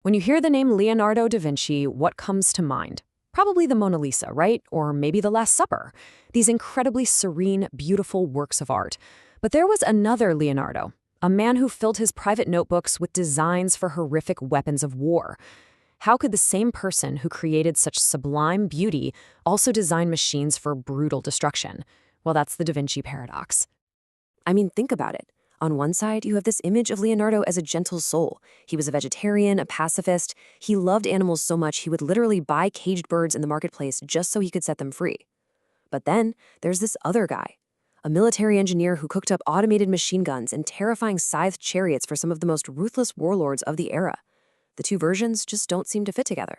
When you hear the name Leonardo da Vinci, what comes to mind? Probably the Mona Lisa, right? Or maybe the Last Supper. These incredibly serene, beautiful works of art. But there was another Leonardo, a man who filled his private notebooks with designs for horrific weapons of war. How could the same person who created such sublime beauty also design machines for brutal destruction? Well, that's the Da Vinci paradox. I mean, think about it. On one side, you have this image of Leonardo as a gentle soul. He was a vegetarian, a pacifist. He loved animals so much he would literally buy caged birds in the marketplace just so he could set them free. But then there's this other guy, a military engineer who cooked up automated machine guns and terrifying scythed chariots for some of the most ruthless warlords of the era. The two versions just don't seem to fit together.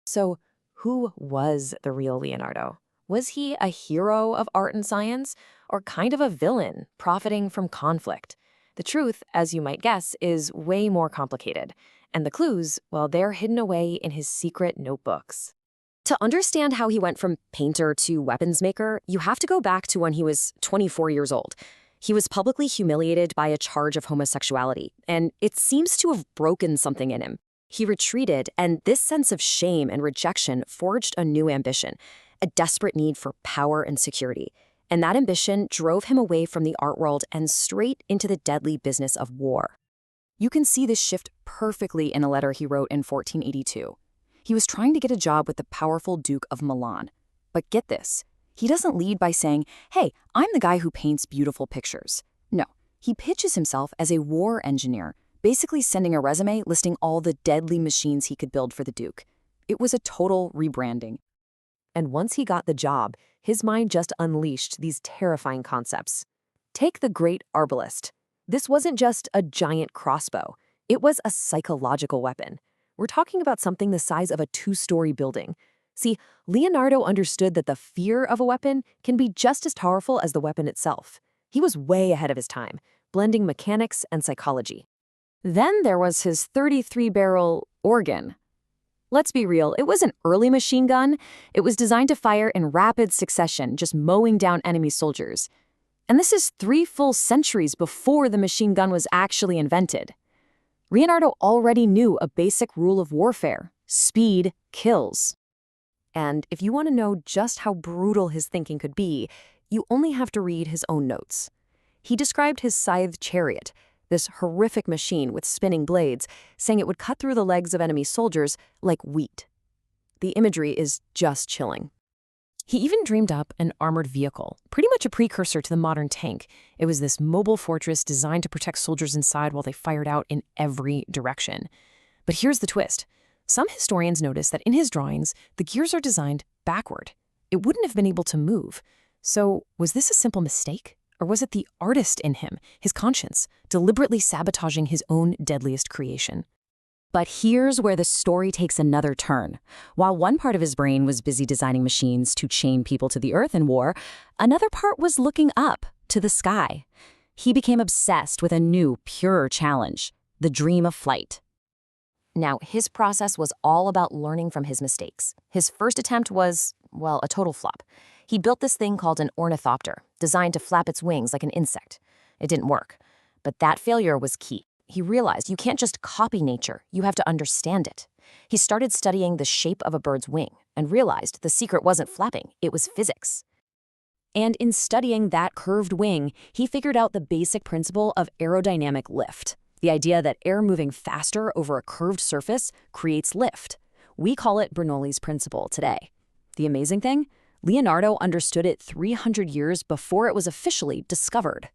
So, who was the real Leonardo? Was he a hero of art and science, or kind of a villain profiting from conflict? The truth, as you might guess, is way more complicated. And the clues, well, they're hidden away in his secret notebooks. To understand how he went from painter to weapons maker, you have to go back to when he was 24 years old. He was publicly humiliated by a charge of homosexuality, and it seems to have broken something in him. He retreated, and this sense of shame and rejection forged a new ambition, a desperate need for power and security. And that ambition drove him away from the art world and straight into the deadly business of war. You can see this shift perfectly in a letter he wrote in 1482. He was trying to get a job with the powerful Duke of Milan. But get this, he doesn't lead by saying, "Hey, I'm the guy who paints beautiful pictures." No, he pitches himself as a war engineer, basically sending a resume listing all the deadly machines he could build for the Duke. It was a total rebranding. And once he got the job, his mind just unleashed these terrifying concepts. Take the great arbalist. This wasn't just a giant crossbow. It was a psychological weapon. We're talking about something the size of a two-story building. See, Leonardo understood that the fear of a weapon can be just as powerful as the weapon itself. He was way ahead of his time, blending mechanics and psychology. Then there was his 33-barrel organ. Let's be real, it was an early machine gun. It was designed to fire in rapid succession, just mowing down enemy soldiers. And this is 3 full centuries before the machine gun was actually invented. Leonardo already knew a basic rule of warfare: speed kills. And if you want to know just how brutal his thinking could be, you only have to read his own notes. He described his scythed chariot, this horrific machine with spinning blades, saying it would cut through the legs of enemy soldiers like wheat. The imagery is just chilling. He even dreamed up an armored vehicle, pretty much a precursor to the modern tank. It was this mobile fortress designed to protect soldiers inside while they fired out in every direction. But here's the twist. Some historians notice that in his drawings, the gears are designed backward. It wouldn't have been able to move. So was this a simple mistake? Or was it the artist in him, his conscience, deliberately sabotaging his own deadliest creation? But here's where the story takes another turn. While one part of his brain was busy designing machines to chain people to the earth in war, another part was looking up to the sky. He became obsessed with a new, purer challenge: the dream of flight. Now, his process was all about learning from his mistakes. His first attempt was, well, a total flop. He built this thing called an ornithopter, designed to flap its wings like an insect. It didn't work. But that failure was key. He realized you can't just copy nature, you have to understand it. He started studying the shape of a bird's wing and realized the secret wasn't flapping, it was physics. And in studying that curved wing, he figured out the basic principle of aerodynamic lift. The idea that air moving faster over a curved surface creates lift. We call it Bernoulli's principle today. The amazing thing? Leonardo understood it 300 years before it was officially discovered.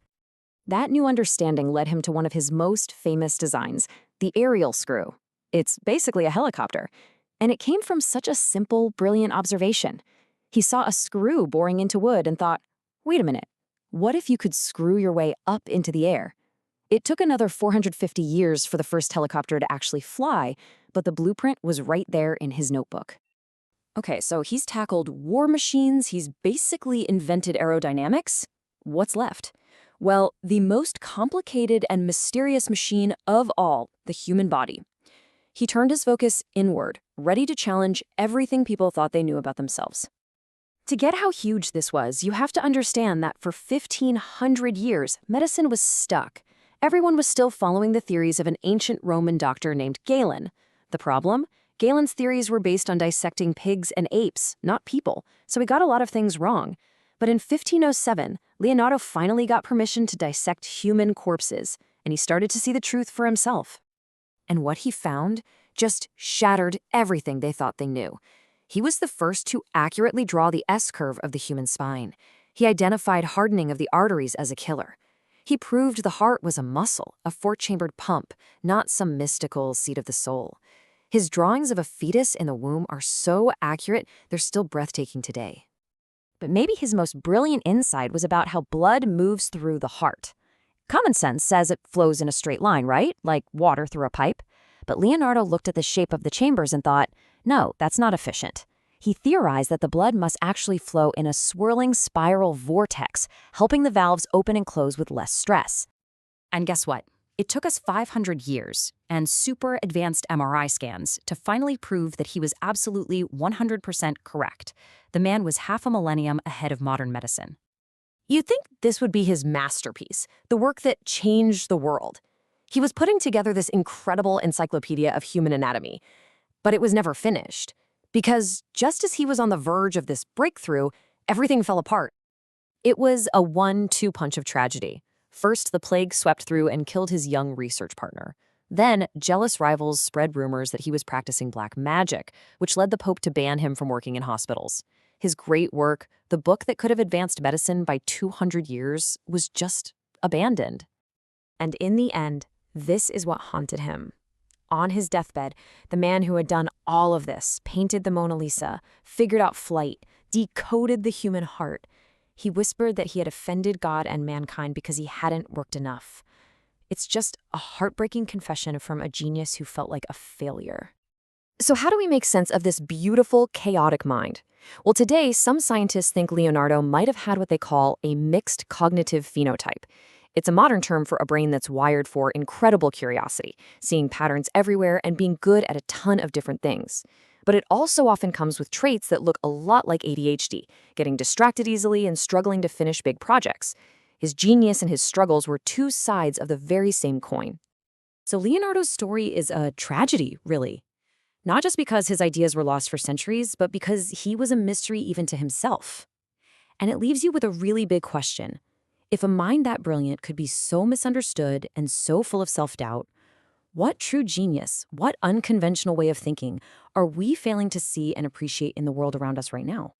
That new understanding led him to one of his most famous designs, the aerial screw. It's basically a helicopter, and it came from such a simple, brilliant observation. He saw a screw boring into wood and thought, wait a minute, what if you could screw your way up into the air? It took another 450 years for the first helicopter to actually fly, but the blueprint was right there in his notebook. Okay, so he's tackled war machines, he's basically invented aerodynamics. What's left? Well, the most complicated and mysterious machine of all, the human body. He turned his focus inward, ready to challenge everything people thought they knew about themselves. To get how huge this was, you have to understand that for 1,500 years, medicine was stuck. Everyone was still following the theories of an ancient Roman doctor named Galen. The problem? Galen's theories were based on dissecting pigs and apes, not people, so he got a lot of things wrong. But in 1507, Leonardo finally got permission to dissect human corpses, and he started to see the truth for himself. And what he found just shattered everything they thought they knew. He was the first to accurately draw the S-curve of the human spine. He identified hardening of the arteries as a killer. He proved the heart was a muscle, a four-chambered pump, not some mystical seat of the soul. His drawings of a fetus in the womb are so accurate, they're still breathtaking today. But maybe his most brilliant insight was about how blood moves through the heart. Common sense says it flows in a straight line, right? Like water through a pipe. But Leonardo looked at the shape of the chambers and thought, no, that's not efficient. He theorized that the blood must actually flow in a swirling spiral vortex, helping the valves open and close with less stress. And guess what? It took us 500 years and super advanced MRI scans to finally prove that he was absolutely 100% correct. The man was half a millennium ahead of modern medicine. You'd think this would be his masterpiece, the work that changed the world. He was putting together this incredible encyclopedia of human anatomy, but it was never finished. Because just as he was on the verge of this breakthrough, everything fell apart. It was a 1-2 punch of tragedy. First, the plague swept through and killed his young research partner. Then, jealous rivals spread rumors that he was practicing black magic, which led the Pope to ban him from working in hospitals. His great work, the book that could have advanced medicine by 200 years, was just abandoned. And in the end, this is what haunted him. On his deathbed, the man who had done all of this, painted the Mona Lisa, figured out flight, decoded the human heart, he whispered that he had offended God and mankind because he hadn't worked enough. It's just a heartbreaking confession from a genius who felt like a failure. So how do we make sense of this beautiful, chaotic mind? Well, today, some scientists think Leonardo might have had what they call a mixed cognitive phenotype. It's a modern term for a brain that's wired for incredible curiosity, seeing patterns everywhere and being good at a ton of different things. But it also often comes with traits that look a lot like ADHD, getting distracted easily and struggling to finish big projects. His genius and his struggles were two sides of the very same coin. So Leonardo's story is a tragedy, really. Not just because his ideas were lost for centuries, but because he was a mystery even to himself. And it leaves you with a really big question. If a mind that brilliant could be so misunderstood and so full of self-doubt, what true genius, what unconventional way of thinking are we failing to see and appreciate in the world around us right now?